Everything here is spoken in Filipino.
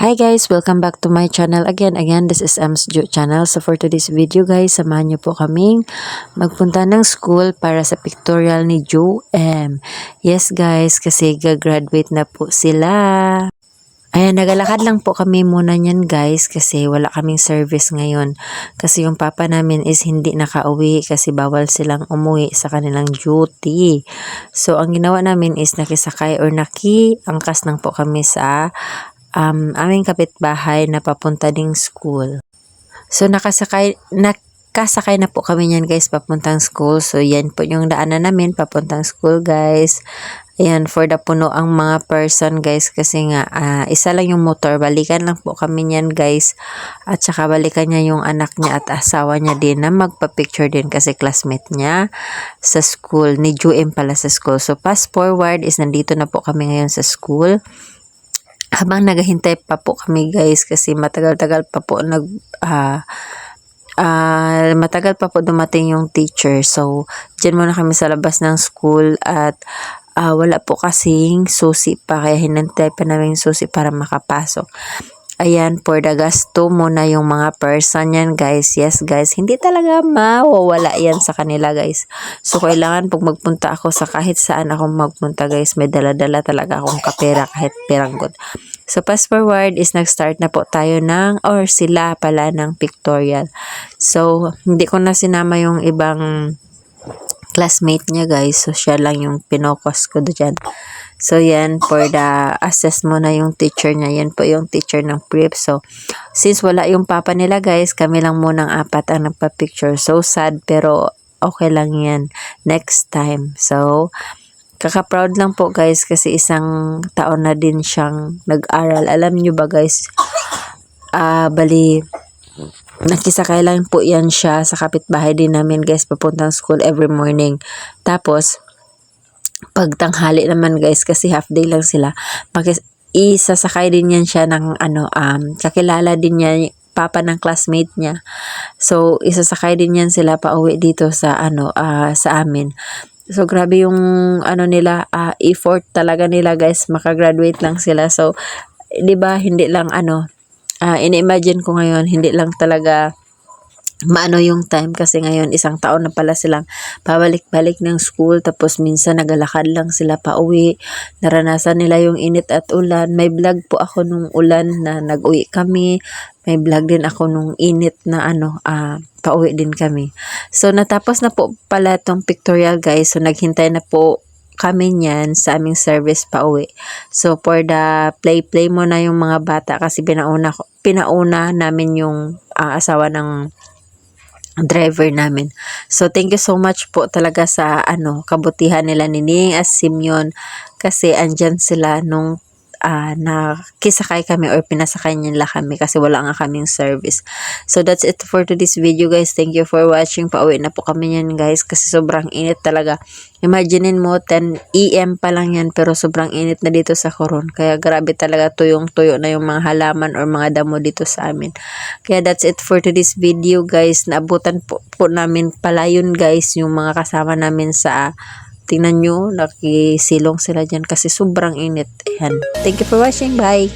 Hi guys, welcome back to my channel again. This is Ems Jo channel. So for today's video guys, samahan niyo po kaming magpunta ng school para sa pictorial ni Jo M. Yes guys, kasi gagraduate na po sila. Ayan, nagalakad lang po kami muna niyan guys kasi wala kaming service ngayon. Kasi yung papa namin is hindi nakauwi kasi bawal silang umuwi sa kanilang duty. So ang ginawa namin is nakisakay or nakiangkas lang po kami sa aming kapitbahay na papunta ding school. So nakasakay na po kami niyan guys papuntang school. So yan po yung daanan namin papuntang school guys. Ayan, for the puno ang mga person guys kasi nga isa lang yung motor. Balikan lang po kami niyan guys. At saka balikan niya yung anak niya at asawa niya din na magpa-picture din kasi classmate niya sa school. Ni Juem pala sa school. So fast forward is nandito na po kami ngayon sa school. Habang naghahintay pa po kami guys kasi matagal-tagal pa po matagal pa po dumating yung teacher. So, dyan muna kami sa labas ng school at wala po kasing susi pa kaya hinantay pa namin yung susi para makapasok. Ayan, for the gasto muna yung mga person yan guys. Yes guys, hindi talaga mawawala yan sa kanila guys. So kailangan pag magpunta ako sa kahit saan ako magpunta guys, may dala-dala talaga akong kapera kahit peranggot. So fast forward is nag-start na po tayo or sila pala ng pictorial. So hindi ko na sinama yung ibang classmate niya guys. So siya lang yung pinokos ko dyan. So, yan, for the assess mo na yung teacher niya. Yan po yung teacher ng prep. So, since wala yung papa nila guys, kami lang munang apat ang nagpa-picture. So, sad pero okay lang yan. Next time. So, kaka-proud lang po guys kasi isang taon na din siyang nag-aral. Alam nyo ba guys, bali, nakisakay lang po yan siya sa kapitbahay din namin guys, papuntang school every morning. Tapos, pag tanghali naman guys kasi half day lang sila isasakay din yan siya ng kakilala din niya papa ng classmate niya. So isasakay din yan sila pauwi dito sa sa amin. So grabe yung nila effort talaga nila guys, makagraduate lang sila. So 'di ba hindi lang ini-imagine ko ngayon hindi lang talaga maano yung time kasi ngayon isang taon na pala silang pabalik-balik ng school tapos minsan nagalakad lang sila pauwi. Naranasan nila yung init at ulan. May vlog po ako nung ulan na nag-uwi kami. May vlog din ako nung init na pauwi din kami. So natapos na po pala tong pictorial guys. So naghintay na po kami niyan sa aming service pauwi. So for the play mo na yung mga bata kasi pinauna namin yung asawa ng driver namin. So thank you so much po talaga sa kabutihan nila ni Ning as Simeon kasi andyan sila nung nakisakay kami or pinasakay nila kami kasi wala nga kaming service. So that's it for today's video guys. Thank you for watching. Pauwi na po kami yan guys kasi sobrang init talaga. Imaginein mo 10 AM pa lang yan pero sobrang init na dito sa Coron. Kaya grabe talaga tuyong-tuyo na yung mga halaman or mga damo dito sa amin. Kaya that's it for today's video guys. Naabutan po namin pala yun guys yung mga kasama namin sa tingnan nyo, nakisilong sila dyan kasi sobrang init. Ayan. Thank you for watching. Bye!